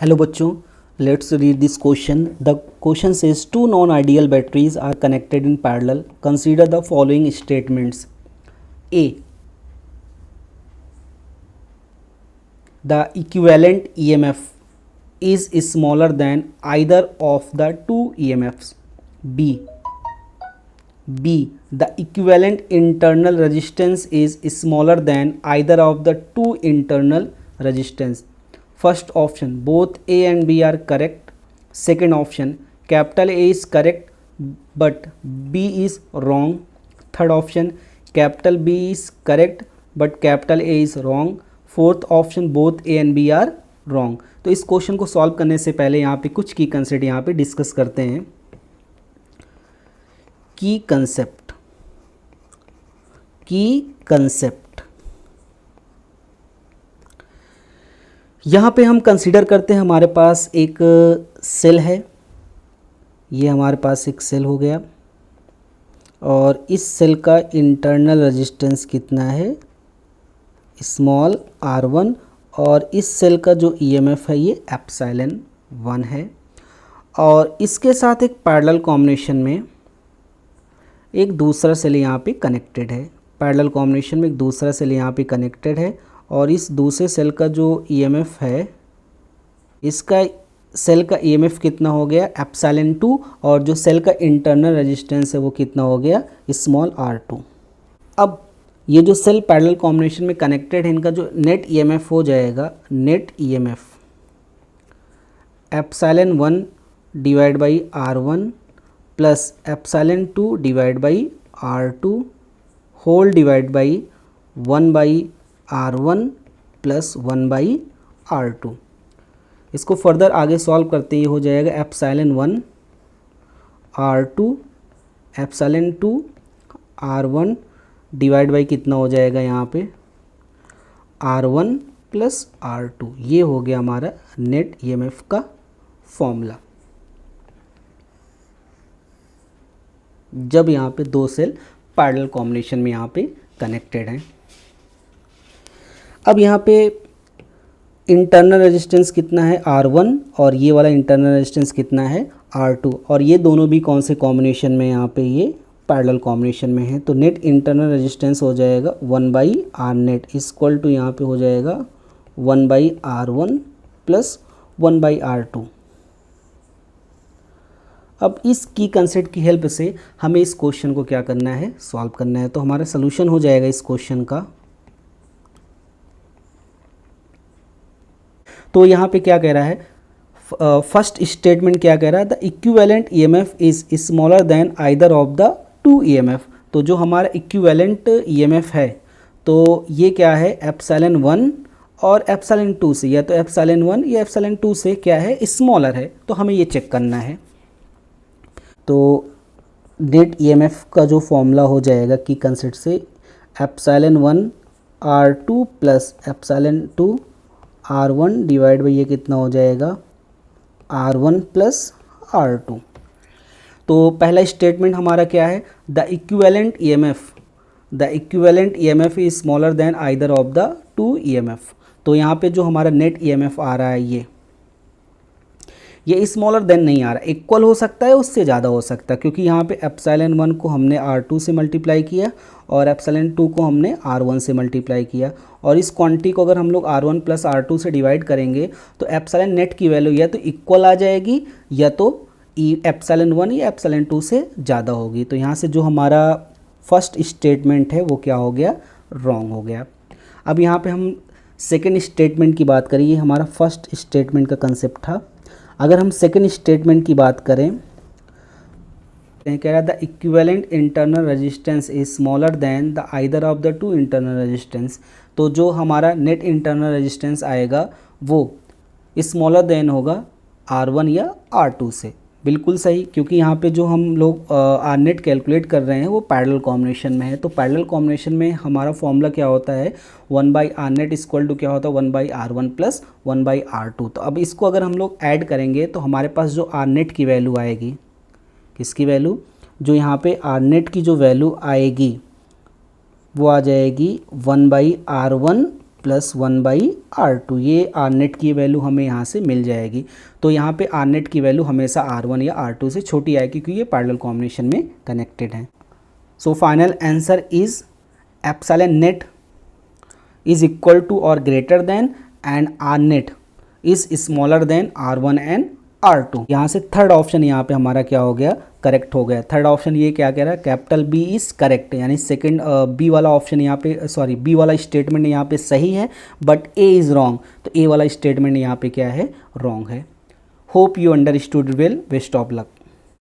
Hello बच्चों, let's read this question. The question says two non-ideal batteries are connected in parallel. Consider the following statements. A. The equivalent EMF is smaller than either of the two EMFs. B. The equivalent internal resistance is smaller than either of the two internal resistance. First option, both A and B are correct. Second option, capital A is correct but B is wrong. Third option, capital B is correct but capital A is wrong. Fourth option, both A and B are wrong. तो इस question को solve करने से पहले यहाँ पे कुछ की कंसेप्ट यहाँ पे डिस्कस करते हैं. की कंसेप्ट यहाँ पे हम कंसीडर करते हैं. हमारे पास एक सेल है, ये हमारे पास एक सेल हो गया और इस सेल का इंटरनल रेजिस्टेंस कितना है, स्मॉल r1, और इस सेल का जो ईएमएफ है ये एप्सिलॉन 1 है. और इसके साथ एक पैरेलल कॉम्बिनेशन में एक दूसरा सेल यहाँ पे कनेक्टेड है. पैरेलल कॉम्बिनेशन में एक दूसरा सेल यहाँ पे कनेक्टेड है और इस दूसरे सेल का जो ईएमएफ है, इसका सेल का ईएमएफ कितना हो गया, एप्सिलॉन 2, और जो सेल का इंटरनल रेजिस्टेंस है वो कितना हो गया, स्मॉल r2. अब ये जो सेल पैरेलल कॉम्बिनेशन में कनेक्टेड है, इनका जो नेट ईएमएफ हो जाएगा, net EMF epsilon 1 divide by r1 plus epsilon 2 divide by r2 whole divide by 1 by r1 plus 1 by r2. इसको फर्दर आगे सॉल्व करते ही हो जाएगा epsilon 1 r2 epsilon 2 r1 divide by कितना हो जाएगा यहाँ पे r1 प्लस r2. ये हो गया हमारा नेट ईएमएफ का फॉर्मूला जब यहाँ पे दो सेल पैरेलल कॉम्बिनेशन में यहाँ पे कनेक्टेड हैं. अब यहाँ पे इंटरनल रेजिस्टेंस कितना है r1 और ये वाला इंटरनल रेजिस्टेंस कितना है r2, और ये दोनों भी कौन से कॉम्बिनेशन में यहाँ पे ये पैरेलल कॉम्बिनेशन में है. तो नेट इंटरनल रेजिस्टेंस हो जाएगा 1 by R net equal to यहाँ पे हो जाएगा 1 by r1 plus 1 by r2. अब इस की कंसेप्ट की हेल्प से हमें इस क्वेश्चन को क्या करना है, सॉल्व करना है. तो हमारा सलूशन हो जाएगा इस क्वेश्चन का. तो यहाँ पे क्या कह रहा है, फर्स्ट स्टेटमेंट क्या कह रहा है, the equivalent EMF is smaller then either of the two EMF. तो जो हमारा इक्विवेलेंट ईएमएफ है तो ये क्या है, एप्सिलॉन 1 और एप्सिलॉन 2 से, या तो एप्सिलॉन 1 या एप्सिलॉन 2 से क्या है, स्मॉलर है. तो हमें ये चेक करना है. तो नेट ईएमएफ का जो फॉर्मूला हो जाएगा की कंसेप्ट से, epsilon 1 r2 plus epsilon 2 r1 divide by ये कितना हो जाएगा r1 प्लस r2. तो पहला स्टेटमेंट हमारा क्या है, the equivalent EMF is smaller then either of the two EMF. तो यहाँ पे जो हमारा नेट ईएमएफ आ रहा है ये स्मॉलर देन नहीं आ रहा, इक्वल हो सकता है, उससे ज़्यादा हो सकता है, क्योंकि यहाँ पे एप्सिलॉन 1 को हमने r2 से मल्टीप्लाई किया और एप्सिलॉन 2 को हमने r1 से मल्टीप्लाई किया. और इस क्वांटिटी को अगर हम लोग r1 प्लस r2 से डिवाइड करेंगे तो एप्सिलॉन नेट की वैल्यू या तो इक्वल आ जाएगी या तो एप्सिलॉन 1 या एप्सिलॉन 2 से ज़्यादा होगी. तो यहाँ से जो हमारा फर्स्ट स्टेटमेंट है वो क्या हो गया, रॉन्ग हो गया. अब यहाँ पे हम सेकेंड स्टेटमेंट की बात करें. ये हमारा फर्स्ट स्टेटमेंट का कंसेप्ट था. अगर हम सेकेंड स्टेटमेंट की बात करें, कह रहा the equivalent internal resistance is smaller then the either of the two internal resistance. तो जो हमारा नेट इंटरनल रेजिस्टेंस आएगा वो स्मॉलर देन होगा r1 या r2 से. बिल्कुल सही, क्योंकि यहाँ पे जो हम लोग आर नेट कैलकुलेट कर रहे हैं वो पैरेलल कॉम्बिनेशन में है. तो पैरेलल कॉम्बिनेशन में हमारा फॉर्मूला क्या होता है, 1 by R net equal to क्या होता है, 1 by r1 plus 1 by r2. तो अब इसको अगर हम लोग ऐड करेंगे तो हमारे पास जो आर नेट की वैल्यू आएगी, किसकी वैल्यू, जो यहाँ पे आर नेट की जो वैल्यू आएगी वो आ जाएगी 1 बाई r1 प्लस 1/R2, ये आर नेट की वैल्यू हमें यहाँ से मिल जाएगी। तो यहाँ पे आर नेट की वैल्यू हमेशा R1 या R2 से छोटी आएगी क्योंकि ये पैरेलल कॉम्बिनेशन में कनेक्टेड है। So final answer is epsilon net is equal to और greater than and R net is smaller than R1 and R2। यहाँ से थर्ड ऑप्शन यहाँ पे हमारा क्या हो गया, करेक्ट हो गया। थर्ड ऑप्शन ये क्या कह रहा है, कैपिटल बी इज करेक्ट, यानी सेकंड बी वाला ऑप्शन यहाँ पे सॉरी बी वाला स्टेटमेंट यहाँ पे सही है बट ए इज़ रॉन्ग, तो ए वाला स्टेटमेंट यहाँ पे क्या है, रॉन्ग है। Hope you understood well, best of luck.